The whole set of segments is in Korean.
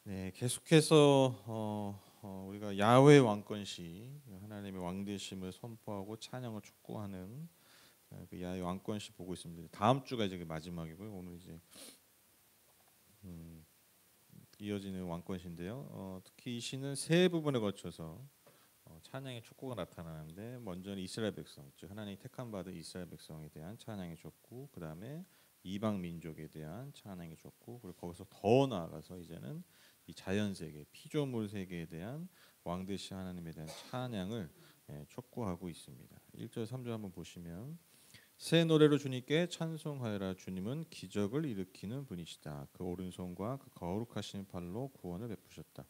네, 계속해서 우리가 야훼 왕권시 하나님의 왕되심을 선포하고 찬양을 촉구하는 그 야훼 왕권시 보고 있습니다. 다음 주가 이제 그 마지막이고요. 오늘 이제 음, 이어지는 왕권시인데요. 특히 이 시는 세 부분에 걸쳐서 찬양의 촉구가 나타나는데 먼저는 이스라엘 백성, 즉 하나님이 택함 받은 이스라엘 백성에 대한 찬양의 촉구, 그 다음에 이방 민족에 대한 찬양의 촉구, 그리고 거기서 더 나아가서 이제는 이 자연 세계, 피조물 세계에 대한 왕 되신 하나님에 대한 찬양을 촉구하고 있습니다. 1절 3절 한번 보시면 새 노래로 주님께 찬송하여라. 주님은 기적을 일으키는 분이시다. 그 오른손과 그 거룩하신 팔로 구원을 베푸셨다.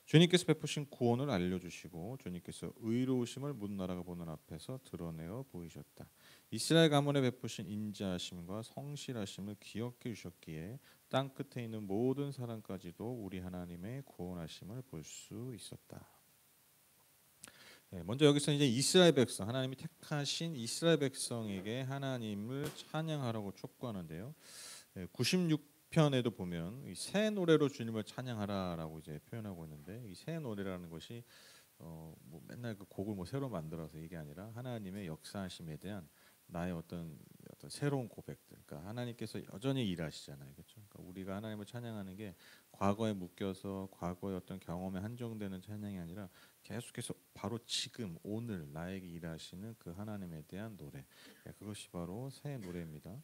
주님께서 베푸신 구원을 알려주시고 주님께서 의로우심을 문나라가 보는 앞에서 드러내어 보이셨다. 이스라엘 가문에 베푸신 인자하심과 성실하심을 기억해 주셨기에 땅 끝에 있는 모든 사람까지도 우리 하나님의 구원하심을 볼 수 있었다. 먼저 여기서 이제 이스라엘 백성, 하나님이 택하신 이스라엘 백성에게 하나님을 찬양하라고 촉구하는데요. 96편에도 보면 새 노래로 주님을 찬양하라라고 이제 표현하고 있는데 이 새 노래라는 것이 뭐 맨날 그 곡을 뭐 새로 만들어서 이게 아니라 하나님의 역사하심에 대한 나의 어떤 새로운 고백들. 그러니까 하나님께서 여전히 일하시잖아요, 그렇죠? 그러니까 우리가 하나님을 찬양하는 게 과거에 묶여서 과거의 어떤 경험에 한정되는 찬양이 아니라 계속해서 바로 지금 오늘 나에게 일하시는 그 하나님에 대한 노래. 그것이 바로 새 노래입니다.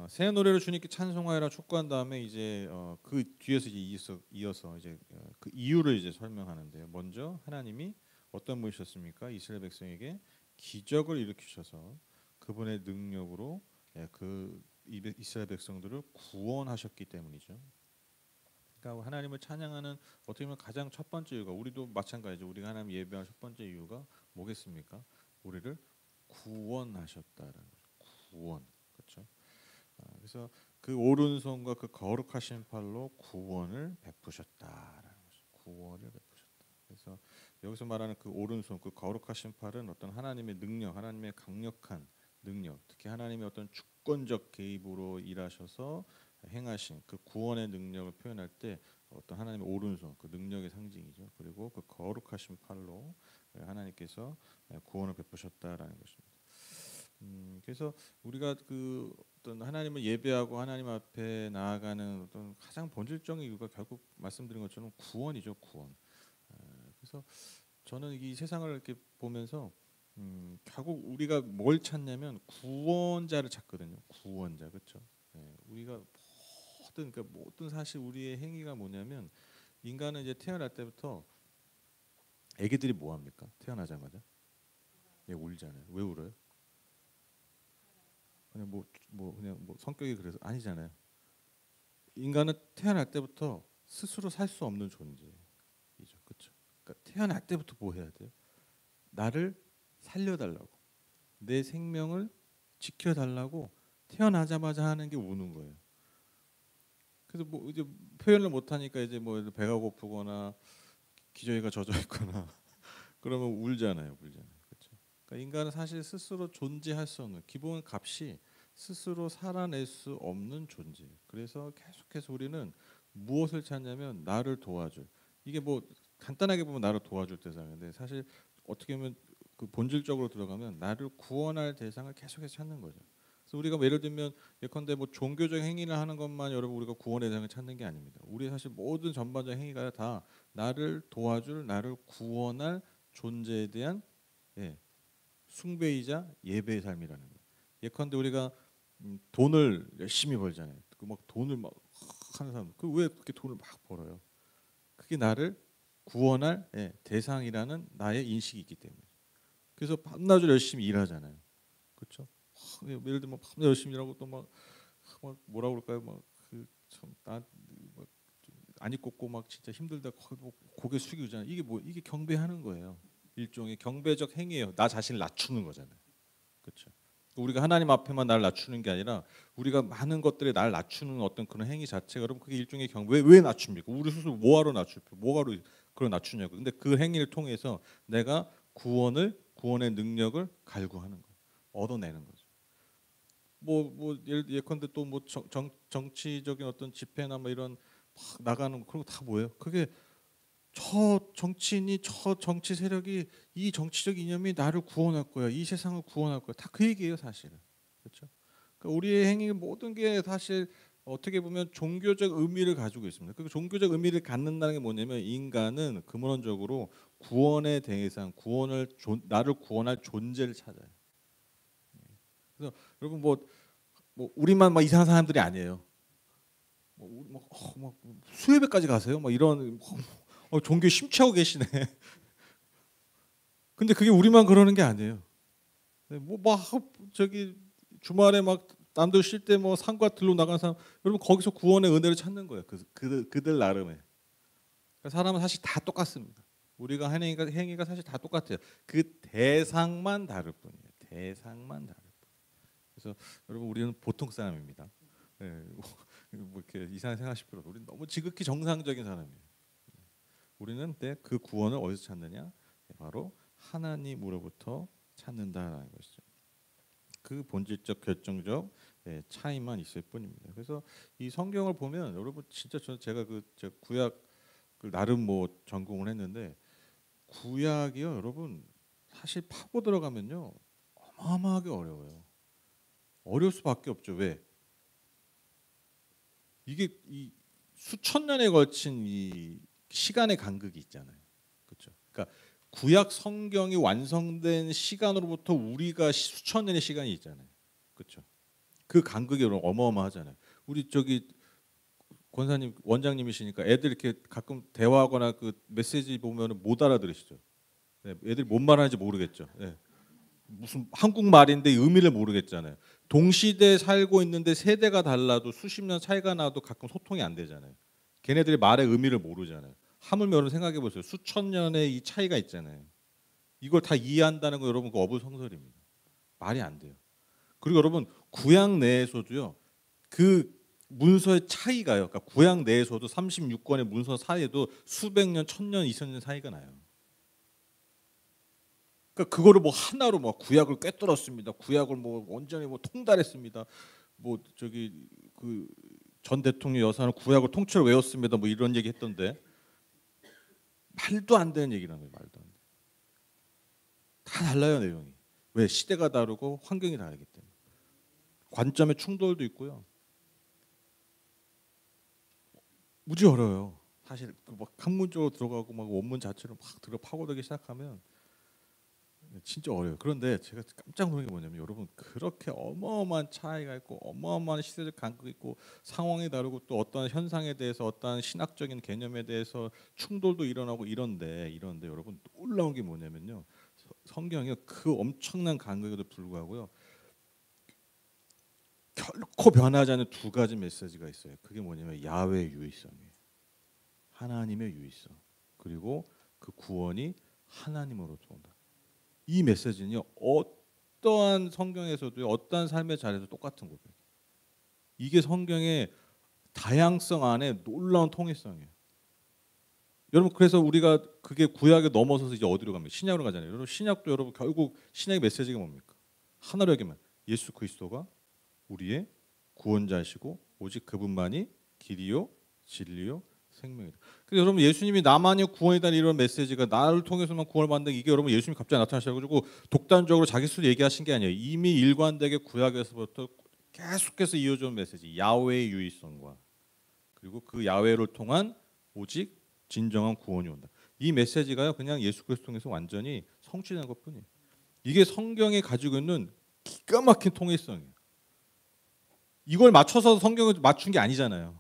새 노래를 주님께 찬송하여라 촉구한 다음에 이제 그 뒤에서 이제 이어서 이제 그 이유를 이제 설명하는데요. 먼저 하나님이 어떤 분이셨습니까? 이스라엘 백성에게 기적을 일으키셔서 그분의 능력으로 그 이스라엘 백성들을 구원하셨기 때문이죠. 그러니까 하나님을 찬양하는 어떻게 보면 가장 첫 번째 이유가 우리도 마찬가지죠. 우리가 하나님 예배하는 첫 번째 이유가 뭐겠습니까? 우리를 구원하셨다라는 거죠. 구원, 그렇죠? 그래서 그 오른손과 그 거룩하신 팔로 구원을 베푸셨다라는 거죠. 구원을 베푸셨다. 그래서 여기서 말하는 그 오른손, 그 거룩하신 팔은 어떤 하나님의 능력, 하나님의 강력한 능력, 특히 하나님의 어떤 주권적 개입으로 일하셔서 행하신 그 구원의 능력을 표현할 때 어떤 하나님의 오른손, 그 능력의 상징이죠. 그리고 그 거룩하신 팔로 하나님께서 구원을 베푸셨다라는 것입니다. 그래서 우리가 그 어떤 하나님을 예배하고 하나님 앞에 나아가는 어떤 가장 본질적인 이유가 결국 말씀드린 것처럼 구원이죠, 구원. 그래서 저는 이 세상을 이렇게 보면서 결국 우리가 뭘 찾냐면 구원자를 찾거든요. 구원자, 그렇죠? 우리가 모든 사실 우리의 행위가 뭐냐면 인간은 이제 태어날 때부터 아기들이 뭐 합니까? 태어나자마자 울잖아요. 왜 울어요? 그냥 그냥 뭐 성격이 그래서 아니잖아요. 인간은 태어날 때부터 스스로 살 수 없는 존재이죠, 그렇죠? 그러니까 태어날 때부터 뭐 해야 돼요? 나를 살려달라고, 내 생명을 지켜달라고 태어나자마자 하는 게 우는 거예요. 그래서 뭐 이제 표현을 못 하니까 이제 뭐 배가 고프거나 기저귀가 젖어 있거나 그러면 울잖아요, 울잖아요, 그렇죠? 그러니까 인간은 사실 스스로 존재할 수 없는 기본 값이 스스로 살아낼 수 없는 존재예요. 그래서 계속해서 우리는 무엇을 찾냐면 나를 도와줄, 이게 뭐 간단하게 보면 나를 도와줄 대상인데 사실 어떻게 보면 그 본질적으로 들어가면 나를 구원할 대상을 계속해서 찾는 거죠. 그래서 우리가 뭐 예를 들면 예컨대 뭐 종교적 행위를 하는 것만 여러분 우리가 구원의 대상을 찾는 게 아닙니다. 우리 사실 모든 전반적 행위가 다 나를 도와줄, 나를 구원할 존재에 대한 숭배이자 예배의 삶이라는 거예요. 예컨대 우리가 돈을 열심히 벌잖아요. 그 막 돈을 막 하는 사람, 그 왜 그렇게 돈을 막 벌어요? 그게 나를 구원할 대상이라는 나의 인식이 있기 때문에. 그래서 밤낮을 열심히 일하잖아요. 그렇죠? 예를 들면 밤낮 열심히 일하고 또 막 뭐라 그럴까요? 막그참나안 입고 고 막 진짜 힘들다 고개 숙이잖아요. 이게 경배하는 거예요. 일종의 경배적 행위예요. 나 자신을 낮추는 거잖아요. 그렇죠? 우리가 하나님 앞에만 날 낮추는 게 아니라 우리가 많은 것들에 날 낮추는 어떤 그런 행위 자체가 여러분 그게 일종의 왜 낮춥니까? 우리 스스로 뭐하러 낮출까? 뭐하러 그걸 낮추냐고. 근데 그 행위를 통해서 내가 구원의 능력을 갈구하는 거예요. 얻어내는 거죠. 예컨대 또 뭐 정치적인 어떤 집회나 뭐 이런 막 나가는 거 그런 거 다 뭐예요? 그게 저 정치인이 저 정치 세력이 이 정치적 이념이 나를 구원할 거야. 이 세상을 구원할 거야. 다 그 얘기예요, 사실은. 그렇죠? 그러니까 우리의 행위 모든 게 사실 어떻게 보면 종교적 의미를 가지고 있습니다. 그 종교적 의미를 갖는다는 게 뭐냐면 인간은 근원적으로 구원의 대상, 나를 구원할 존재를 찾아요. 그래서 여러분 뭐 우리만 막 이상한 사람들이 아니에요. 막 수협에까지 가세요. 막 이런 종교에 심취하고 계시네. 근데 그게 우리만 그러는 게 아니에요. 뭐막 저기 주말에 막 남들 쉴 때 뭐 산과 들로 나가는 사람 여러분 거기서 구원의 은혜를 찾는 거예요. 그들 나름의. 그러니까 사람은 사실 다 똑같습니다. 우리가 하는 행위가 사실 다 똑같아요. 그 대상만 다를 뿐이에요. 대상만 다를 뿐. 그래서 여러분 우리는 보통 사람입니다. 네, 뭐 이렇게 이상하게 생각하실 필요 없어요. 우리는 너무 지극히 정상적인 사람이에요. 우리는 그 구원을 어디서 찾느냐? 바로 하나님으로부터 찾는다라는 것이죠. 그 본질적 결정적 차이만 있을 뿐입니다. 그래서 이 성경을 보면 여러분 진짜 제가 저 구약 나름 뭐 전공을 했는데 구약이요 여러분 사실 파고 들어가면요 어마어마하게 어려워요. 어려울 수밖에 없죠. 왜? 이게 이 수천 년에 걸친 이 시간의 간극이 있잖아요. 그렇죠? 그러니까 구약 성경이 완성된 시간으로부터 우리가 수천 년의 시간이 있잖아요. 그렇죠? 그 간극이 어마어마하잖아요. 우리 저기 권사님 원장님이시니까 애들 이렇게 가끔 대화하거나 그 메시지 보면은 못 알아들으시죠. 네, 애들이 뭔 말하는지 모르겠죠. 네. 무슨 한국말인데 의미를 모르겠잖아요. 동시대에 살고 있는데 세대가 달라도 수십 년 차이가 나도 가끔 소통이 안 되잖아요. 걔네들이 말의 의미를 모르잖아요. 하물며 여러분 생각해 보세요. 수천 년의 이 차이가 있잖아요. 이걸 다 이해한다는 거 여러분 그 어불성설입니다. 말이 안 돼요. 그리고 여러분 구약 내에서도요. 그 문서의 차이가요. 그러니까 구약 내에서도 36권의 문서 사이에도 수백 년, 천년, 이천 년 사이가 나요. 그러니까 그거를 뭐 하나로 뭐 구약을 꿰뚫었습니다. 구약을 뭐 온전히 뭐 통달했습니다. 뭐 저기 그 전 대통령 여사는 구약을 통째로 외웠습니다. 뭐 이런 얘기 했던데 말도 안 되는 얘기라는 거예요. 말도 안 돼. 다 달라요 내용이. 왜? 시대가 다르고 환경이 다르기 때문에. 관점의 충돌도 있고요. 무지 어려워요. 사실 막 학문적으로 들어가고 막 원문 자체를 막 들어 파고들기 시작하면 진짜 어려워요. 그런데 제가 깜짝 놀란 게 뭐냐면 여러분 그렇게 어마어마한 차이가 있고 어마어마한 시대적 간극이 있고 상황이 다르고 또 어떤 현상에 대해서 어떤 신학적인 개념에 대해서 충돌도 일어나고 이런데 여러분 놀라운 게 뭐냐면요. 성경이 그 엄청난 간극에도 불구하고요. 결코 변하지 않는 두 가지 메시지가 있어요. 그게 뭐냐면 야훼의 유의성이에요. 하나님의 유의성. 그리고 그 구원이 하나님으로부터 온다. 이 메시지는요. 어떠한 성경에서도 어떠한 삶의 자리에서 똑같은 고백. 이게 성경의 다양성 안에 놀라운 통일성이에요. 여러분 그래서 우리가 그게 구약에 넘어서서 이제 어디로 갑니까? 신약으로 가잖아요. 여러분 신약도 여러분 결국 신약의 메시지가 뭡니까? 하나로 여기면 예수 그리스도가 우리의 구원자시고 오직 그분만이 길이요 진리요 생명이다. 그래서 여러분 예수님이 나만이 구원이다 이런 메시지가 나를 통해서만 구원을 받는 이게 여러분 예수님이 갑자기 나타나셔가지고 독단적으로 자기 스스로 얘기하신 게 아니에요. 이미 일관되게 구약에서부터 계속해서 이어져 온 메시지 야훼의 유의성과 그리고 그 야훼를 통한 오직 진정한 구원이 온다. 이 메시지가요 그냥 예수 그리스도 통해서 완전히 성취된 것뿐이에요. 이게 성경이 가지고 있는 기가 막힌 통일성이에요. 이걸 맞춰서 성경을 맞춘 게 아니잖아요.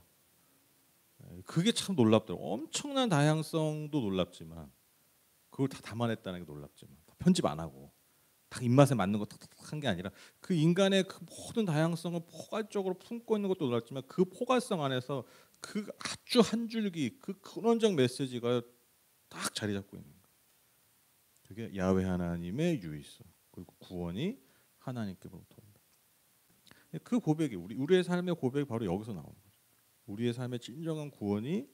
그게 참 놀랍더라고요. 엄청난 다양성도 놀랍지만 그걸 다 담아냈다는 게 놀랍지만 편집 안 하고 딱 입맛에 맞는 거 탁탁탁 한 게 아니라 그 인간의 그 모든 다양성을 포괄적으로 품고 있는 것도 놀랍지만 그 포괄성 안에서 그 아주 한 줄기 그 근원적 메시지가 딱 자리 잡고 있는 거예요. 그게 야훼 하나님의 유의성 그리고 구원이 하나님께로부터 온다. 그 고백이 우리의 삶의 고백이 바로 여기서 나오는 거죠. 우리의 삶의 진정한 구원이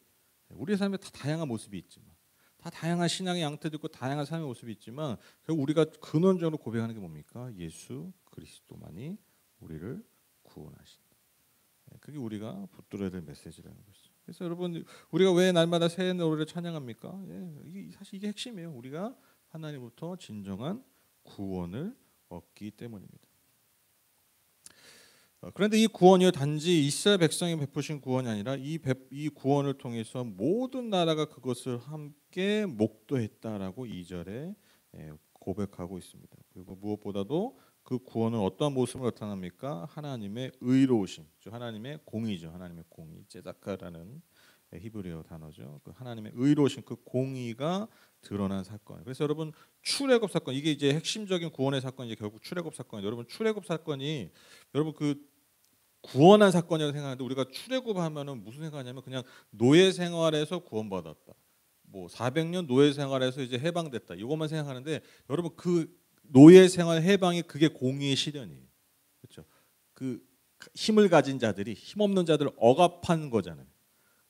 우리의 삶에 다 다양한 모습이 있지만 다 다양한 신앙의 양태도 있고 다양한 삶의 모습이 있지만 결국 우리가 근원적으로 고백하는 게 뭡니까? 예수 그리스도만이 우리를 구원하신다. 그게 우리가 붙들어야 될 메시지라는 것이죠. 그래서 여러분 우리가 왜 날마다 새 노래를 찬양합니까? 사실 이게 핵심이에요. 우리가 하나님부터 진정한 구원을 얻기 때문입니다. 그런데 이 구원이 단지 이스라엘 백성이 베푸신 구원이 아니라 이 구원을 통해서 모든 나라가 그것을 함께 목도했다라고 2절에 고백하고 있습니다. 그리고 무엇보다도 그 구원은 어떠한 모습으로 나타납니까? 하나님의 의로우심, 즉 하나님의 공의죠. 하나님의 공의, 제다카라는 히브리어 단어죠. 그 하나님의 의로우심, 그 공의가 드러난 사건. 그래서 여러분 출애굽 사건, 이게 이제 핵심적인 구원의 사건이 이제 결국 출애굽 사건이에요. 여러분 출애굽 사건이 여러분 그 구원한 사건이라고 생각하는데, 우리가 출애굽하면은 무슨 생각하냐면 그냥 노예 생활에서 구원받았다, 뭐 400년 노예 생활에서 이제 해방됐다, 이것만 생각하는데 여러분 그 노예 생활 해방이 그게 공의의 실현이에요. 그렇죠? 그 힘을 가진 자들이 힘없는 자들을 억압한 거잖아요.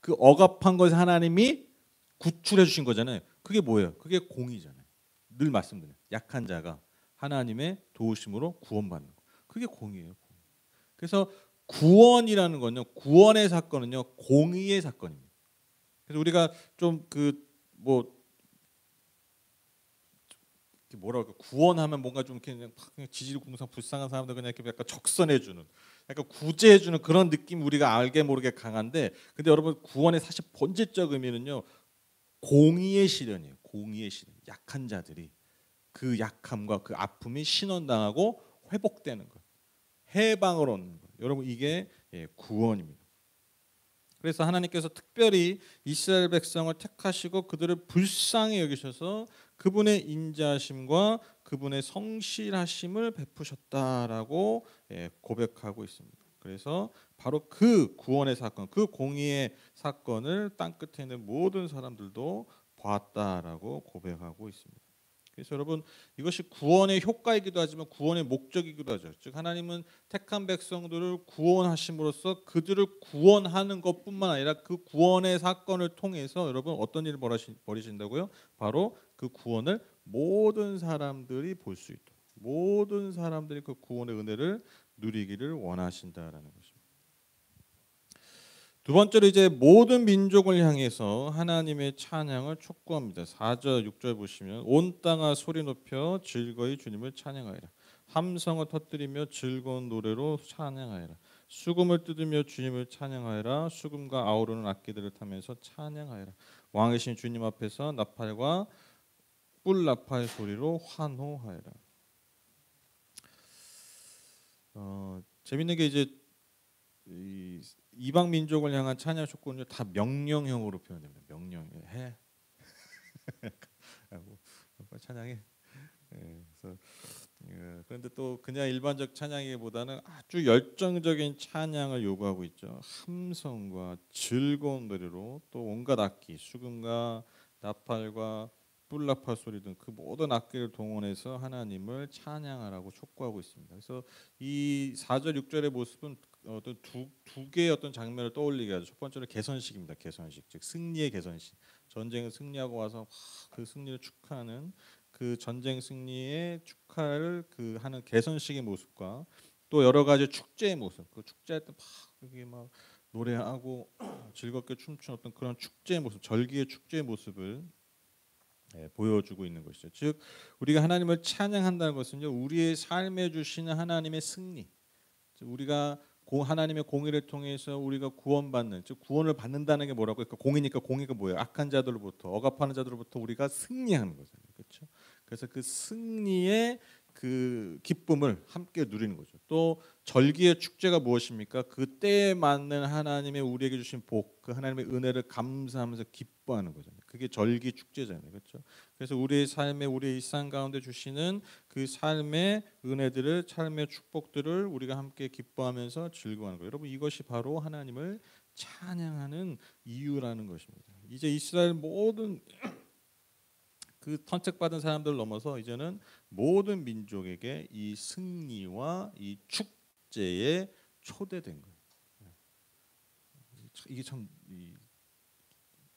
그 억압한 것을 하나님이 구출해 주신 거잖아요. 그게 뭐예요? 그게 공의잖아요. 늘 말씀드려요. 약한 자가 하나님의 도우심으로 구원받는 거. 그게 공의예요. 그래서 구원이라는 건요, 구원의 사건은요 공의의 사건입니다. 그래서 우리가 좀 그 뭐라고 구원하면 뭔가 좀 이렇게 그냥 지질공상 불쌍한 사람들 그냥 이렇게 약간 적선해주는, 약간 구제해주는 그런 느낌 우리가 알게 모르게 강한데, 근데 여러분 구원의 사실 본질적 의미는요 공의의 실현이에요. 공의의 실현. 약한 자들이 그 약함과 그 아픔이 신원당하고 회복되는 것, 해방을 얻는 것. 여러분 이게 구원입니다. 그래서 하나님께서 특별히 이스라엘 백성을 택하시고 그들을 불쌍히 여기셔서 그분의 인자하심과 그분의 성실하심을 베푸셨다라고 고백하고 있습니다. 그래서 바로 그 구원의 사건, 그 공의의 사건을 땅 끝에 있는 모든 사람들도 보았다라고 고백하고 있습니다. 그래서 여러분 이것이 구원의 효과이기도 하지만 구원의 목적이기도 하죠. 즉 하나님은 택한 백성들을 구원하심으로써 그들을 구원하는 것뿐만 아니라 그 구원의 사건을 통해서 여러분 어떤 일을 벌이신다고요? 바로 그 구원을 모든 사람들이 볼 수 있도록, 모든 사람들이 그 구원의 은혜를 누리기를 원하신다라는 것입니다. 두 번째로 이제 모든 민족을 향해서 하나님의 찬양을 촉구합니다. 4절 6절 보시면 온 땅아 소리 높여 즐거이 주님을 찬양하리라. 함성을 터뜨리며 즐거운 노래로 찬양하리라. 수금을 뜯으며 주님을 찬양하리라. 수금과 아우르는 악기들을 타면서 찬양하리라. 왕이신 주님 앞에서 나팔과 뿔 나팔 소리로 환호하리라. 재밌는 게 이제 이 이방 민족을 향한 찬양 촉구는 다 명령형으로 표현됩니다. 명령 해. 찬양해. 그래서 그런데 또 그냥 일반적 찬양이보다는 아주 열정적인 찬양을 요구하고 있죠. 함성과 즐거운 노래로 또 온갖 악기, 수금과 나팔과 뿔나팔 소리 등 그 모든 악기를 동원해서 하나님을 찬양하라고 촉구하고 있습니다. 그래서 이 4절 6절의 모습은 어떤 두 개의 어떤 장면을 떠올리게 하죠. 첫 번째는 개선식입니다. 개선식, 즉 승리의 개선식. 전쟁을 승리하고 와서 그 승리를 축하하는 그 전쟁 승리의 축하를 그 하는 개선식의 모습과 또 여러 가지 축제의 모습. 그 축제할 때막 이게 막 노래하고 즐겁게 춤추는 어떤 그런 축제의 모습, 절기의 축제의 모습을 보여주고 있는 것이죠. 즉 우리가 하나님을 찬양한다는 것은요 우리의 삶에 주시는 하나님의 승리, 즉 우리가 하나님의 공의를 통해서 우리가 구원받는, 즉 구원을 받는다는 게 뭐라고? 그러니까 공의니까 공의가 뭐예요? 악한 자들로부터, 억압하는 자들로부터 우리가 승리하는 거잖아요. 그렇죠? 그래서 그 승리의 그 기쁨을 함께 누리는 거죠. 또 절기의 축제가 무엇입니까? 그 때에 맞는 하나님의 우리에게 주신 복, 그 하나님의 은혜를 감사하면서 기뻐하는 거잖아요. 그게 절기 축제잖아요. 그렇죠? 그래서 우리의 삶에, 우리의 일상 가운데 주시는 그 삶의 은혜들을, 삶의 축복들을 우리가 함께 기뻐하면서 즐거워하는 거예요. 여러분 이것이 바로 하나님을 찬양하는 이유라는 것입니다. 이제 이스라엘 모든 그 선택받은 사람들을 넘어서 이제는 모든 민족에게 이 승리와 이 축제에 초대된 거예요. 이게 참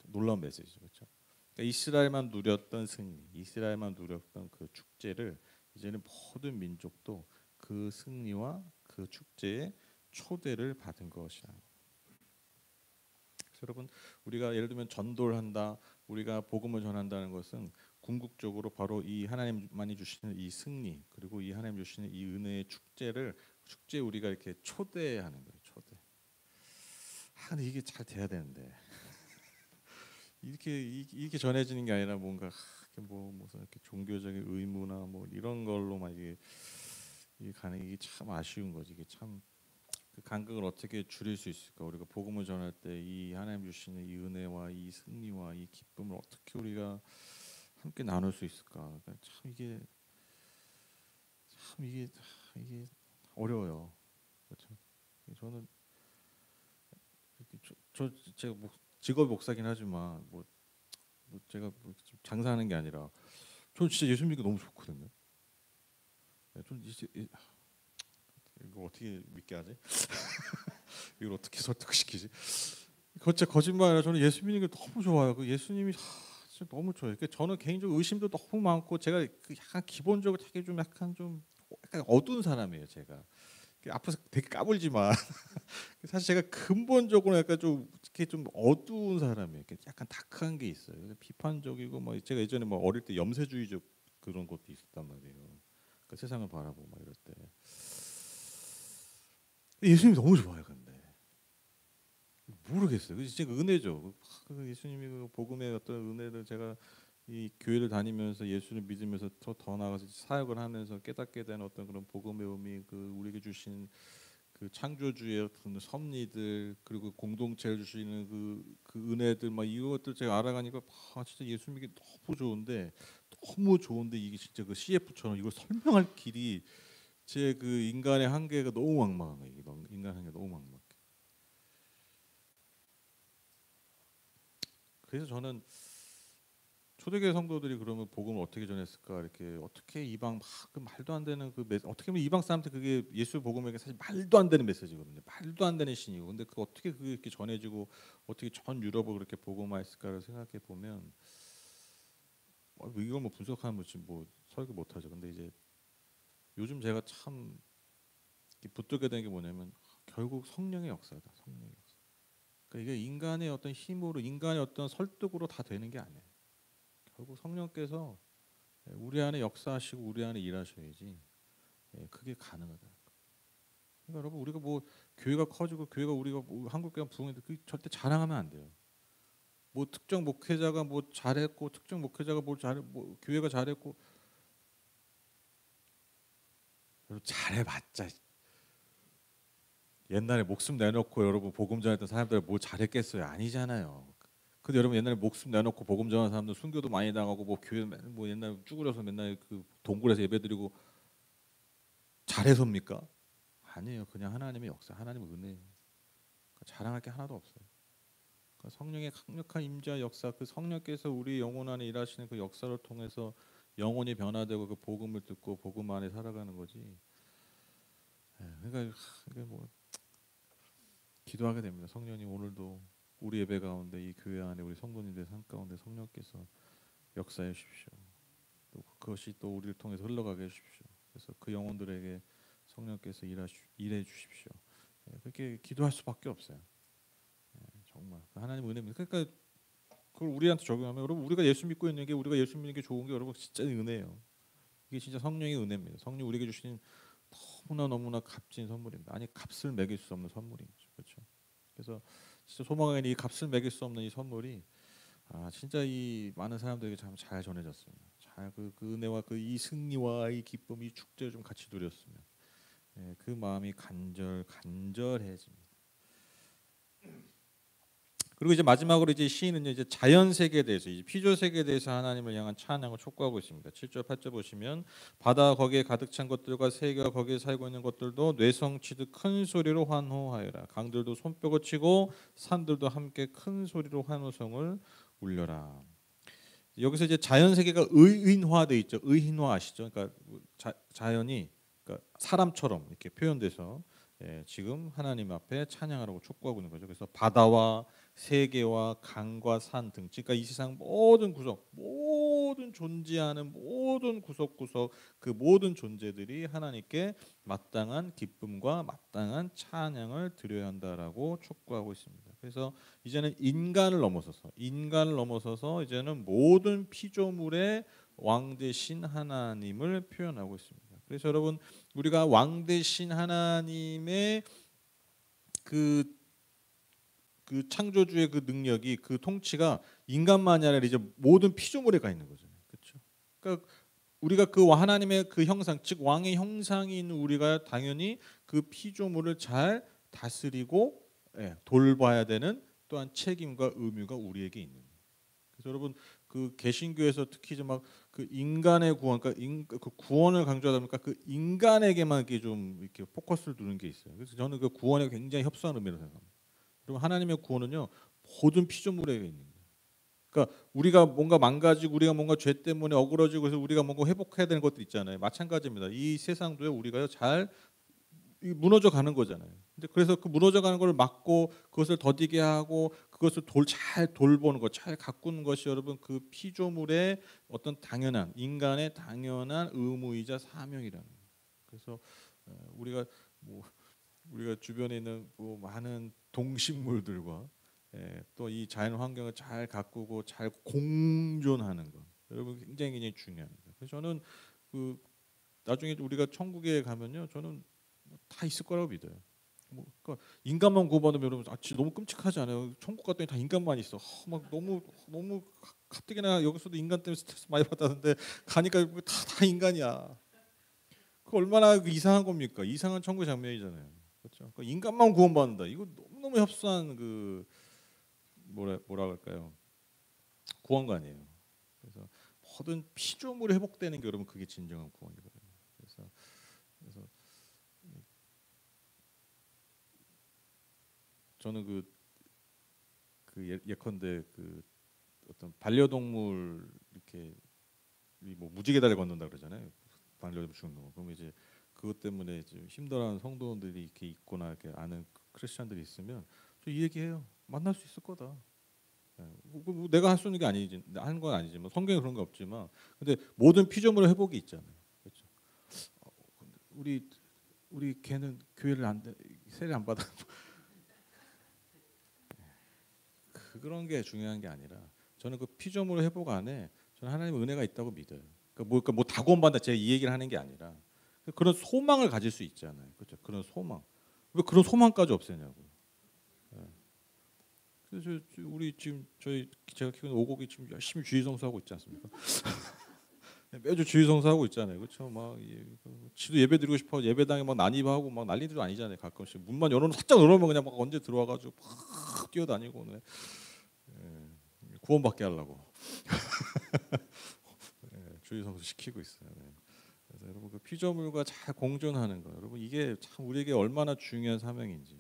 놀라운 메시지죠, 그렇죠? 그러니까 이스라엘만 누렸던 승리, 이스라엘만 누렸던 그 축제를 이제는 모든 민족도 그 승리와 그 축제에 초대를 받은 것이라. 그래서 여러분 우리가 예를 들면 전도를 한다, 우리가 복음을 전한다는 것은 궁극적으로 바로 이 하나님만이 주시는 이 승리 그리고 이 하나님 주시는 이 은혜의 축제 우리가 이렇게 초대하는 거예요. 초대. 근데 이게 잘 돼야 되는데 이렇게 전해지는 게 아니라 뭔가 이렇게 뭐 무슨 이렇게 종교적인 의무나 뭐 이런 걸로만 이게 가는 게 참 아쉬운 거지. 이게 참 그 간극을 어떻게 줄일 수 있을까? 우리가 복음을 전할 때 이 하나님 주시는 이 은혜와 이 승리와 이 기쁨을 어떻게 우리가 함께 나눌 수 있을까? 그러니까 참 이게 어려워요. 그렇죠? 저는 제가 직업 목사긴 하지만 뭐 제가 뭐 장사하는 게 아니라 저 진짜 예수 믿기 너무 좋거든요. 네, 좀 이거 어떻게 믿게 하지? 이걸 어떻게 설득시키지? 진짜 거짓말 아니라 저는 예수 믿는 게 너무 좋아요. 그 예수님이 진짜 너무 좋아요. 저는 개인적으로 의심도 너무 많고 제가 그 약간 기본적으로 되게 좀 약간 어두운 사람이에요. 제가 앞에서 되게 까불지만 사실 제가 근본적으로 약간 좀 이렇게 좀 어두운 사람이에요. 약간 다크한 게 있어요. 비판적이고 뭐 제가 예전에 뭐 어릴 때 염세주의적 그런 것도 있었단 말이에요. 그러니까 세상을 바라보고 막 이럴 때 예수님이 너무 좋아요. 근데 모르겠어요. 진짜 그 은혜죠. 그 예수님이 그 복음의 어떤 은혜를 제가 이 교회를 다니면서 예수를 믿으면서 더 나아가서 사역을 하면서 깨닫게 된 어떤 그런 복음의 의미, 그 우리에게 주신 그 창조주의 어떤 섭리들 그리고 공동체를 주시는 그 은혜들 막 이것들 제가 알아가니까 진짜 예수 믿기 너무 좋은데 이게 진짜 그 CF처럼 이걸 설명할 길이 제 그 인간의 한계가 너무 막막한 거예요. 인간 한계가 너무 막막. 그래서 저는 초대교회 성도들이 그러면 복음을 어떻게 전했을까 이렇게 어떻게 이방 그 말도 안 되는 어떻게 보면 이방 사람한테 그게 예수 복음에게 사실 말도 안 되는 메시지거든요. 말도 안 되는 신이고 근데 그 어떻게 그게 이렇게 전해지고 어떻게 전 유럽을 그렇게 복음화했을까를 생각해 보면 이걸 뭐 분석하면 뭐 설교 못 하죠. 근데 이제 요즘 제가 참 붙들게 된 게 뭐냐면 결국 성령의 역사다. 성령의 역사. 그러니까 이게 인간의 어떤 힘으로 인간의 어떤 설득으로 다 되는 게 아니에요. 결국 성령께서 우리 안에 역사하시고 우리 안에 일하셔야지 그게 가능하다. 그러니까 여러분 우리가 뭐 교회가 커지고 교회가 우리가 뭐 한국교회 부흥인데 그 절대 자랑하면 안 돼요. 뭐 특정 목회자가 뭐 잘했고 특정 목회자가 뭐 교회가 잘했고 잘해봤자 옛날에 목숨 내놓고 여러분 복음 전했던 사람들 뭐 잘했겠어요? 아니잖아요. 근데 여러분 옛날에 목숨 내놓고 복음 전하는 사람들 순교도 많이 당하고 뭐 교회 뭐 옛날 쭈그려서 맨날 그 동굴에서 예배드리고 잘해서입니까? 아니에요. 그냥 하나님의 역사, 하나님의 은혜예요. 그러니까 자랑할 게 하나도 없어요. 그러니까 성령의 강력한 임재 역사, 그 성령께서 우리 영혼 안에 일하시는 그 역사를 통해서 영혼이 변화되고 그 복음을 듣고 복음 안에 살아가는 거지. 그러니까 이게 뭐 기도하게 됩니다. 성령님 오늘도 우리 예배 가운데 이 교회 안에 우리 성도님들 삶 가운데 성령께서 역사해 주십시오. 또 그것이 또 우리를 통해서 흘러가게 해 주십시오. 그래서 그 영혼들에게 성령께서 일해 주십시오. 그렇게 기도할 수밖에 없어요. 정말 하나님 은혜입니다. 그러니까 그걸 우리한테 적용하면 여러분 우리가 예수 믿고 있는 게 우리가 예수 믿는 게 좋은 게 여러분 진짜 은혜예요. 이게 진짜 성령의 은혜입니다. 성령 우리에게 주신 너무나 값진 선물입니다. 아니 값을 매길 수 없는 선물이죠. 그렇죠? 그래서 진짜 소망에 이 값을 매길 수 없는 이 선물이 진짜 이 많은 사람들에게 참 잘 전해졌습니다. 그 은혜와 그 이 승리와 이 기쁨 이 축제를 좀 같이 누렸으면 그 마음이 간절해집니다. 그리고 이제 마지막으로 이제 시인은 이제 자연 세계에 대해서 이제 피조 세계에 대해서 하나님을 향한 찬양을 촉구하고 있습니다. 7절 8절 보시면 바다 거기에 가득 찬 것들과 새가 거기에 살고 있는 것들도 뇌성치듯 큰 소리로 환호하여라. 강들도 손뼉을 치고 산들도 함께 큰 소리로 환호성을 울려라. 여기서 이제 자연 세계가 의인화돼 있죠. 의인화 아시죠? 그러니까 자연이 그러니까 사람처럼 이렇게 표현돼서 지금 하나님 앞에 찬양하라고 촉구하고 있는 거죠. 그래서 바다와 세계와 강과 산 등, 그러니까 이 세상 모든 구석, 모든 존재하는 모든 구석구석 그 모든 존재들이 하나님께 마땅한 기쁨과 마땅한 찬양을 드려야 한다라고 촉구하고 있습니다. 그래서 이제는 인간을 넘어서서 이제는 모든 피조물의 왕 되신 하나님을 표현하고 있습니다. 그래서 여러분 우리가 왕 되신 하나님의 그, 그 창조주의 그 능력이 그 통치가 인간만이 아니라 이제 모든 피조물에 가 있는 거잖아요. 그렇죠? 그러니까 우리가 그 하나님의 그 형상, 즉 왕의 형상이 있는 우리가 당연히 그 피조물을 잘 다스리고 돌봐야 되는 또한 책임과 의무가 우리에게 있는 거예요. 그래서 여러분 그 개신교에서 특히 좀 막 그 인간의 구원, 그러니까 그 구원을 강조하다 보니까 그 인간에게만 이렇게 좀 이렇게 포커스를 두는 게 있어요. 그래서 저는 그 구원에 굉장히 협소한 의미로 생각합니다. 그리고 하나님의 구원은요 모든 피조물에게 있는 거예요. 그러니까 우리가 뭔가 망가지고 우리가 뭔가 죄 때문에 어그러지고 해서 우리가 뭔가 회복해야 되는 것들 있잖아요. 마찬가지입니다. 이 세상도요 우리가 잘 무너져 가는 거잖아요. 근데 그래서 그 무너져 가는 걸 막고 그것을 더디게 하고 그것을 잘 돌보는 것, 잘 가꾸는 것이 여러분 그 피조물의 어떤 당연한 인간의 당연한 의무이자 사명이라는 거예요. 그래서 우리가 뭐 우리가 주변에 있는 뭐 많은 동식물들과 또 이 자연 환경을 잘 가꾸고 잘 공존하는 것, 여러분 굉장히 중요합니다. 그래서 저는 그 나중에 우리가 천국에 가면요, 저는 다 있을 거라고 믿어요. 뭐 그러니까 인간만 구원받으면 여러분 진짜 너무 끔찍하지 않아요? 천국 갔더니 다 인간만 있어. 막 너무 가뜩이나 여기서도 인간 때문에 스트레스 많이 받았는데 가니까 다 인간이야. 그 얼마나 이상한 겁니까? 이상한 천국 장면이잖아요. 그렇죠? 그러니까 인간만 구원받는다. 이거 너무 협소한 그 뭐라 할까요? 구원관이에요. 그래서 모든 피조물이 회복되는 게 여러분 그게 진정한 구원이거든요. 그래서 저는 예컨대 그 어떤 반려동물 이렇게 뭐 무지개다리 건넌다 그러잖아요. 반려동물 죽는 거. 그러면 이제 그것 때문에 좀 힘들어하는 성도들이 이렇게 있거나 이렇게 아는 크리스천들이 있으면 저 이 얘기해요. 만날 수 있을 거다. 뭐 내가 할 수 있는 게 아니지, 하는 건 아니지만 성경에 그런 거 없지만, 근데 모든 피조물의 회복이 있잖아요. 그렇죠? 우리 걔는 교회를 세례 안 받아. 그런 게 중요한 게 아니라 저는 그 피조물 회복 안에 저는 하나님의 은혜가 있다고 믿어요. 그러니까 뭐 다 구원받다 제가 이 얘기를 하는 게 아니라 그런 소망을 가질 수 있잖아요. 그렇죠? 그런 소망. 왜 그런 소망까지 없애냐고요. 그래서 우리 지금 제가 키우는 오곡이 지금 열심히 주의성수하고 있지 않습니까? 매주 주의성수하고 있잖아요. 그렇죠? 막 지도 예배 드리고 싶어 예배당에 막 난입하고 막 난리도 아니잖아요. 가끔씩 문만 열어놓으면 살짝 열어놓으면 그냥 막 언제 들어와가지고 막 뛰어다니고 구원받게 하려고 주의성수 시키고 있어요. 그래서 여러분 그 피조물과 잘 공존하는 거, 여러분 이게 참 우리에게 얼마나 중요한 사명인지.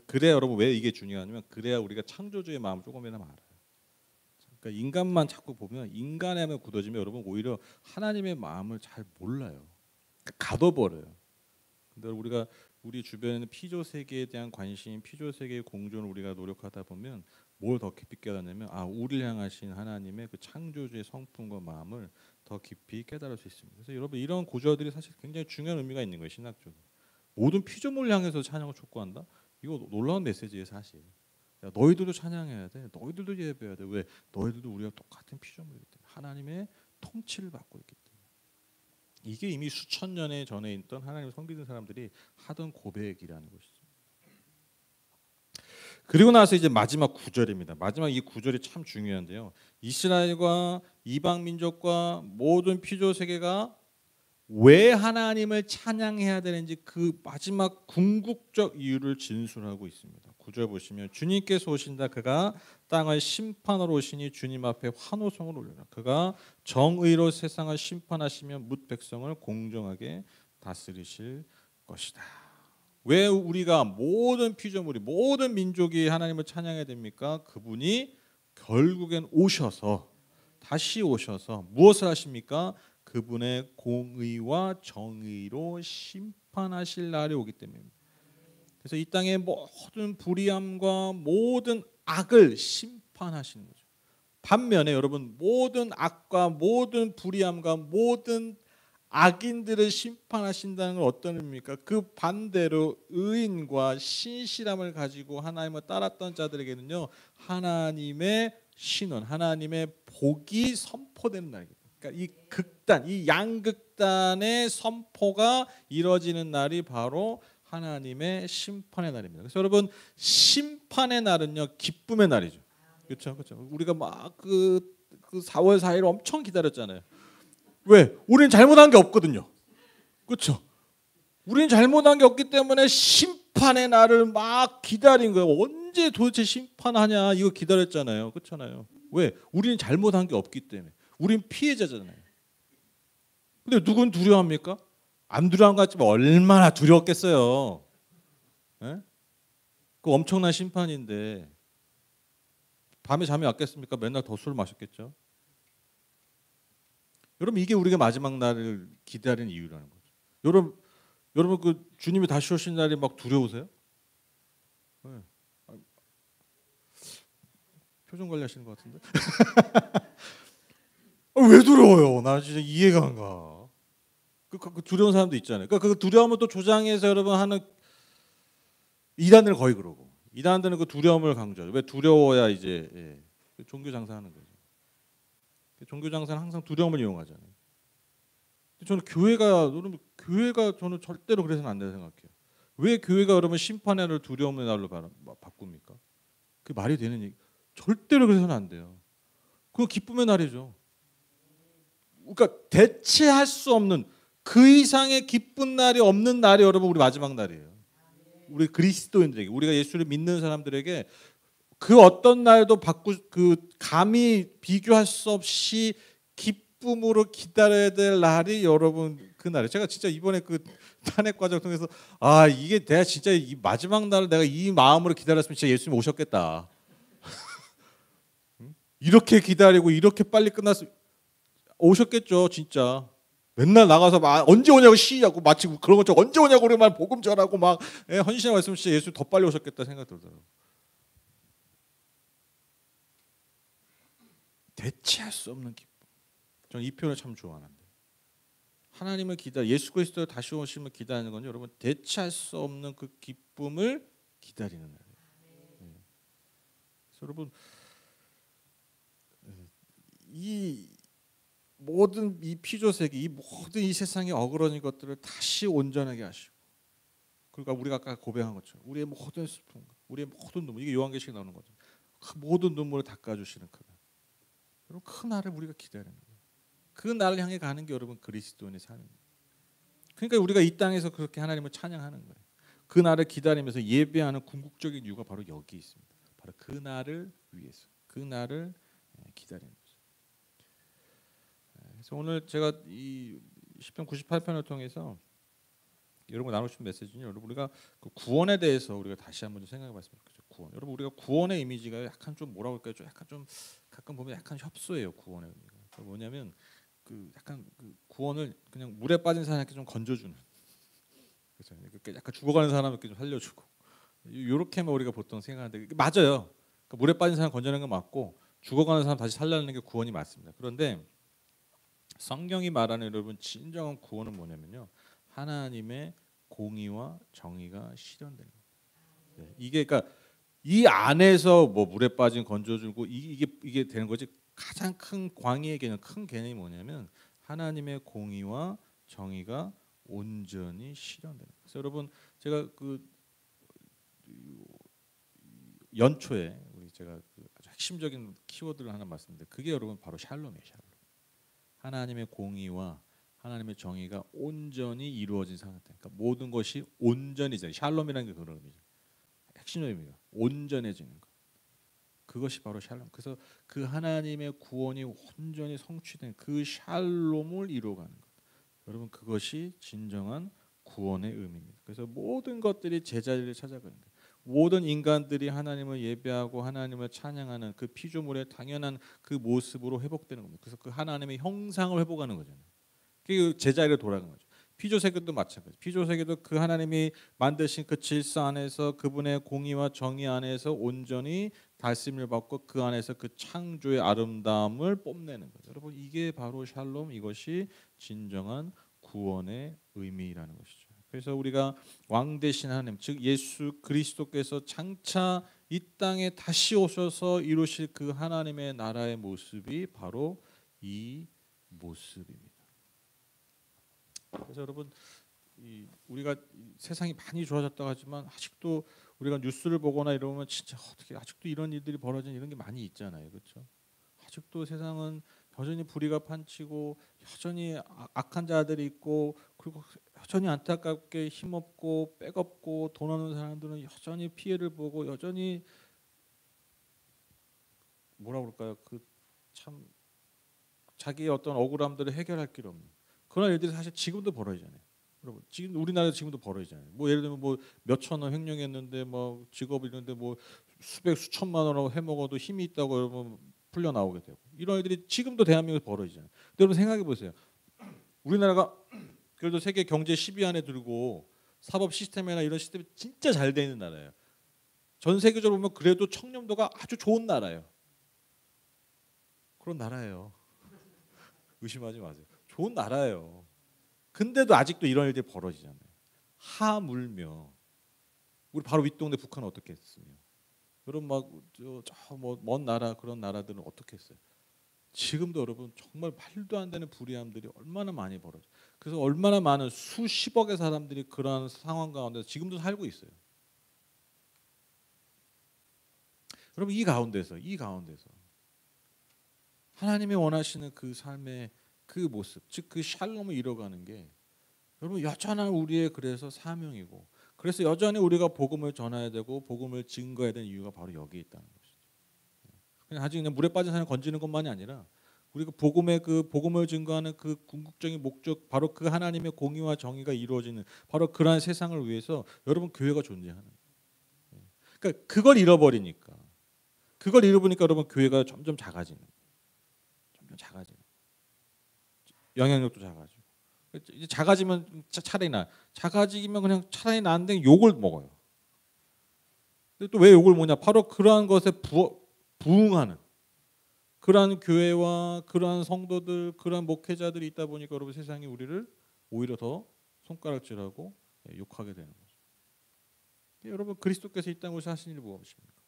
그래야 여러분 왜 이게 중요하냐면 그래야 우리가 창조주의 마음을 조금이나마 알아요. 그러니까 인간만 자꾸 보면 인간의 마음에 굳어지면 여러분 오히려 하나님의 마음을 잘 몰라요. 가둬버려요. 근데 우리 주변에는 피조 세계에 대한 관심, 피조 세계의 공존을 우리가 노력하다 보면 뭘 더 깊이 깨닫냐면 우리를 향하신 하나님의 그 창조주의 성품과 마음을 더 깊이 깨달을 수 있습니다. 그래서 여러분 이런 구절들이 사실 굉장히 중요한 의미가 있는 거예요. 신학적으로. 모든 피조물을 향해서 찬양을 촉구한다. 이거 놀라운 메시지예요, 사실. 야, 너희들도 찬양해야 돼. 너희들도 예배해야 돼. 왜? 너희들도 우리와 똑같은 피조물이기 때문에 하나님의 통치를 받고 있기 때문에. 이게 이미 수천 년에 전에 있던 하나님을 섬기는 사람들이 하던 고백이라는 것이죠. 그리고 나서 이제 마지막 구절입니다. 마지막 이 구절이 참 중요한데요. 이스라엘과 이방 민족과 모든 피조 세계가 왜 하나님을 찬양해야 되는지 그 마지막 궁극적 이유를 진술하고 있습니다. 9절 보시면 주님께서 오신다. 그가 땅을 심판하러 오시니 주님 앞에 환호성을 올려라. 그가 정의로 세상을 심판하시며 뭇 백성을 공정하게 다스리실 것이다. 왜 우리가 모든 피조물이 모든 민족이 하나님을 찬양해야 됩니까? 그분이 결국엔 다시 오셔서 무엇을 하십니까? 그분의 공의와 정의로 심판하실 날이 오기 때문입니다. 그래서 이 땅의 모든 불의함과 모든 악을 심판하시는 거죠. 반면에 여러분 모든 악과 모든 불의함과 모든 악인들을 심판하신다는 건 어떤 의미입니까? 그 반대로 의인과 신실함을 가지고 하나님을 따랐던 자들에게는요, 하나님의 신원, 하나님의 복이 선포되는 날입니다. 그러니까 이 극단, 이 양극단의 선포가 이루어지는 날이 바로 하나님의 심판의 날입니다. 그래서 여러분, 심판의 날은요, 기쁨의 날이죠. 그렇죠, 그렇죠. 우리가 막 그 4월 4일 엄청 기다렸잖아요. 왜? 우리는 잘못한 게 없거든요. 그렇죠? 우리는 잘못한 게 없기 때문에 심판의 날을 막 기다린 거예요. 언제 도대체 심판하냐 이거 기다렸잖아요. 그렇잖아요. 왜? 우리는 잘못한 게 없기 때문에. 우리는 피해자잖아요. 근데 누군 두려워합니까? 안 두려운 것 같지만 얼마나 두려웠겠어요. 예? 그 엄청난 심판인데 밤에 잠이 왔겠습니까? 맨날 더 술 마셨겠죠. 여러분, 이게 우리가 마지막 날을 기다리는 이유라는 거죠. 여러분 그 주님이 다시 오신 날이 막 두려우세요? 네. 표정 관리하시는 것 같은데. 왜 두려워요? 나 진짜 이해가 안 가. 그 두려운 사람도 있잖아요. 그러니까 그 두려움을 또 조장해서 여러분 하는 이단들 거의 그러고. 이단들은 그 두려움을 강조해요. 왜 두려워야 이제 종교 장사하는 거죠. 종교 장사는 항상 두려움을 이용하잖아요. 저는 교회가 저는 절대로 그래서는 안 된다고 생각해요. 왜 교회가 여러분 심판의 날을 두려움의 날로 바꿉니까? 그게 말이 되는 얘기? 절대로 그래서는 안 돼요. 그건 기쁨의 날이죠. 그러니까 대체할 수 없는 그 이상의 기쁜 날이 없는 날이 여러분 우리 마지막 날이에요. 우리 그리스도인들에게, 우리가 예수를 믿는 사람들에게 그 어떤 날도 감히 비교할 수 없이 기쁨으로 기다려야 될 날이 여러분 그 날이에요. 제가 진짜 이번에 그 탄핵 과정 통해서 이게 내가 진짜 이 마지막 날을 내가 이 마음으로 기다렸으면 진짜 예수님 오셨겠다. 이렇게 기다리고 이렇게 빨리 끝났으면 오셨겠죠, 진짜. 맨날 나가서 막 언제 오냐고 시위하고 마치 그런 것처럼 언제 오냐고 우리만 복음 전하고 막 헌신하고 있으면 진짜 예수 더 빨리 오셨겠다 생각 들더라고요. 대체할 수 없는 기쁨. 저는 이 표현을 참 좋아하는데. 하나님을 예수 그리스도 다시 오심을 기다리는 건 여러분 대체할 수 없는 그 기쁨을 기다리는 날이에요. 그래서 여러분 이 모든 이 피조세계, 이 모든 이 세상에 어그러진 것들을 다시 온전하게 하시고, 그러니까 우리가 아까 고백한 것처럼 우리의 모든 슬픔, 우리의 모든 눈물, 이게 요한계시록에 나오는 거죠. 그 모든 눈물을 닦아주시는 그날. 여러분 그 날을 우리가 기다리는 거예요. 그 날을 향해 가는 게 여러분 그리스도인의 삶입니다. 그러니까 우리가 이 땅에서 그렇게 하나님을 찬양하는 거예요. 그 날을 기다리면서 예배하는 궁극적인 이유가 바로 여기 있습니다. 바로 그 날을 위해서, 그 날을 기다리는 거죠. 그래서 오늘 제가 이 시편 98편을 통해서 여러분 나누고 싶은 메시지는 여러분 우리가 그 구원에 대해서 우리가 다시 한번 생각해봤으면 좋겠죠. 구원. 여러분 우리가 구원의 이미지가 약간 좀 뭐라고 할까요? 좀 약간 좀 가끔 보면 약간 협소해요. 구원의 의미가. 뭐냐면 그 약간 그 구원을 그냥 물에 빠진 사람에게 좀 건져주는. 그렇죠. 약간 죽어가는 사람에게 좀 살려주고. 이렇게만 우리가 보통 생각하는데 맞아요. 그러니까 물에 빠진 사람 건져내는 건 맞고 죽어가는 사람 다시 살려내는 게 구원이 맞습니다. 그런데 성경이 말하는 여러분 진정한 구원은 뭐냐면요. 하나님의 공의와 정의가 실현되는 거예요. 이게 그러니까 이 안에서 뭐 물에 빠진 건져주고 이게 되는 거지. 가장 큰 광의의 개념, 큰 개념이 뭐냐면 하나님의 공의와 정의가 온전히 실현되는 거예요. 그래서 여러분 제가 그 연초에 제가 아주 핵심적인 키워드를 하나 말씀드렸는데 그게 여러분 바로 샬롬이에요. 샬롬. 하나님의 공의와 하나님의 정의가 온전히 이루어진 상태. 그러니까 모든 것이 온전해져요. 샬롬이라는 게 그런 의미죠. 핵심 의미가 온전해지는 것. 그것이 바로 샬롬. 그래서 그 하나님의 구원이 온전히 성취된 그 샬롬을 이루어가는 것. 여러분 그것이 진정한 구원의 의미입니다. 그래서 모든 것들이 제자리를 찾아가는 거예요. 모든 인간들이 하나님을 예배하고 하나님을 찬양하는 그 피조물의 당연한 그 모습으로 회복되는 겁니다. 그래서 그 하나님의 형상을 회복하는 거잖아요. 그 제자리로 돌아가는 거죠. 피조세계도 마찬가지. 피조세계도 그 하나님이 만드신 그 질서 안에서 그분의 공의와 정의 안에서 온전히 다스림을 받고 그 안에서 그 창조의 아름다움을 뽐내는 거죠. 여러분 이게 바로 샬롬, 이것이 진정한 구원의 의미라는 것이죠. 그래서 우리가 왕 대신 하나님, 즉 예수 그리스도께서 장차 이 땅에 다시 오셔서 이루실 그 하나님의 나라의 모습이 바로 이 모습입니다. 그래서 여러분, 우리가 세상이 많이 좋아졌다고 하지만 아직도 우리가 뉴스를 보거나 이러면 진짜 어떻게 아직도 이런 일들이 벌어지는 이런 게 많이 있잖아요, 그렇죠? 아직도 세상은 여전히 불의가 판치고 여전히 악한 자들이 있고, 그리고 여전히 안타깝게 힘없고 백없고 돈 없는 사람들은 여전히 피해를 보고 여전히 뭐라 그럴까요? 그 참 자기의 어떤 억울함들을 해결할 길 없는 그런 일들이 사실 지금도 벌어지잖아요. 여러분, 지금 우리나라에 지금도 벌어지잖아요. 뭐 예를 들면 뭐 몇천 원 횡령했는데 뭐 직업을 잃는데 뭐 수백 수천만 원을 해먹어도 힘이 있다고 여러분 풀려 나오게 되고, 이런 일들이 지금도 대한민국에 벌어지잖아요. 근데 여러분 생각해 보세요. 우리나라가 그래도 세계 경제 10위 안에 들고 사법 시스템이나 이런 시스템이 진짜 잘 돼 있는 나라예요. 전 세계적으로 보면 그래도 청렴도가 아주 좋은 나라예요. 그런 나라예요. 의심하지 마세요. 좋은 나라예요. 근데도 아직도 이런 일들이 벌어지잖아요. 하물며 우리 바로 윗동네 북한은 어떻게 했으며, 여러분 막저먼 나라 그런 나라들은 어떻게 했어요? 지금도 여러분 정말 말도 안 되는 불의함들이 얼마나 많이 벌어져. 그래서 얼마나 많은 수십억의 사람들이 그러한 상황 가운데 지금도 살고 있어요. 여러분 이 가운데서 하나님이 원하시는 그 삶의 그 모습, 즉 그 샬롬을 이뤄가는 게 여러분 여전한 우리의 그래서 사명이고, 그래서 여전히 우리가 복음을 전해야 되고 복음을 증거해야 되는 이유가 바로 여기에 있다는 것이죠. 그냥 아직 그냥 물에 빠진 사람 건지는 것만이 아니라 우리가 복음의 그 복음을 증거하는 그 궁극적인 목적, 바로 그 하나님의 공의와 정의가 이루어지는 바로 그러한 세상을 위해서 여러분 교회가 존재하는 거예요. 그러니까 그걸 잃어버리니까 여러분 교회가 점점 작아지는 거예요. 점점 작아지는 거예요. 영향력도 작아지고. 이제 작아지면 작아지면 그냥 차라리 나는데 욕을 먹어요. 근데 또 왜 욕을 먹냐? 바로 그러한 것에 부응하는 그러한 교회와 그러한 성도들, 그러한 목회자들이 있다 보니까 여러분 세상이 우리를 오히려 더 손가락질하고 욕하게 되는 거죠. 여러분 그리스도께서 이 땅에 하신 일이 무엇입니까?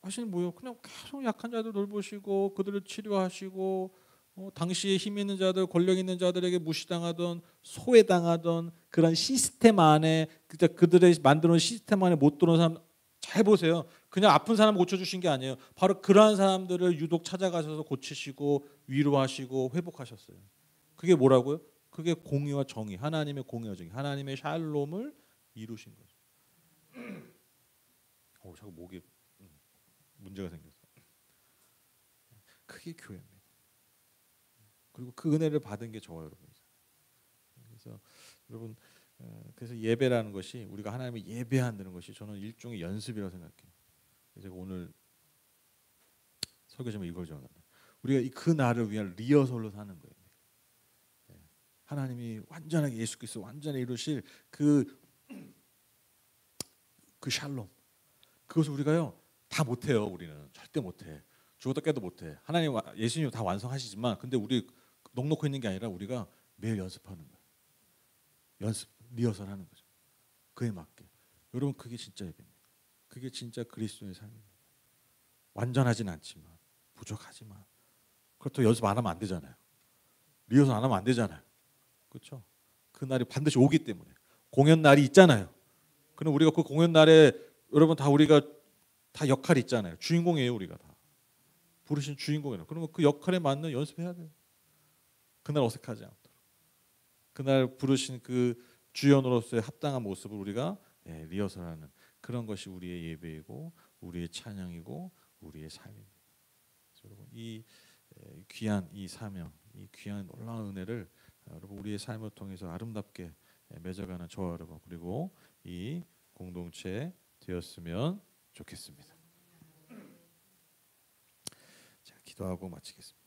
하시는 뭐예요? 그냥 계속 약한 자들 돌보시고 그들을 치료하시고, 당시에 힘 있는 자들, 권력 있는 자들에게 무시당하던 소외당하던 그런 시스템 안에 그들의 만들어 놓은 시스템 안에 못 들어온 사람 잘 보세요. 그냥 아픈 사람 고쳐주신 게 아니에요. 바로 그러한 사람들을 유독 찾아가셔서 고치시고 위로하시고 회복하셨어요. 그게 뭐라고요? 그게 공의와 정의, 하나님의 공의와 정의, 하나님의 샬롬을 이루신 거죠. 자꾸 목에 문제가 생겼어. 그게 교회입니다. 그리고 그 은혜를 받은 게 저와 여러분이죠. 그래서 여러분, 그래서 예배라는 것이, 우리가 하나님을 예배한다는 것이 저는 일종의 연습이라고 생각해요. 그래서 오늘 설교 좀 읽어줘야 합니다. 우리가 그 날을 위한 리허설로 사는 거예요. 하나님이 완전하게 예수 그리스도 완전히 이루실 그 샬롬, 그것을 우리가요 다 못해요. 우리는 절대 못해. 죽어도 깨도 못해. 하나님 예수님 다 완성하시지만, 근데 우리 넉넉히 있는 게 아니라 우리가 매일 연습하는 거예요. 연습, 리허설하는 거죠. 그에 맞게. 여러분 그게 진짜 예배입니다. 그게 진짜 그리스도의 삶입니다. 완전하진 않지만, 부족하지만, 그렇다고 연습 안 하면 안 되잖아요. 리허설 안 하면 안 되잖아요. 그렇죠? 그 날이 반드시 오기 때문에. 공연 날이 있잖아요. 그럼 우리가 그 공연 날에 여러분 우리가 다 역할이 있잖아요. 주인공이에요. 우리가 다 부르신 주인공이에요. 그러면 그 역할에 맞는 연습해야 돼요. 그날 어색하지 않도록. 그날 부르신 그 주연으로서의 합당한 모습을 우리가 리허설하는 그런 것이 우리의 예배이고 우리의 찬양이고 우리의 삶입니다. 여러분 이 귀한 이 사명, 이 귀한 놀라운 은혜를 여러분 우리의 삶을 통해서 아름답게 맺어가는 저와 여러분, 그리고 이 공동체 되었으면 좋겠습니다. 자, 기도하고 마치겠습니다.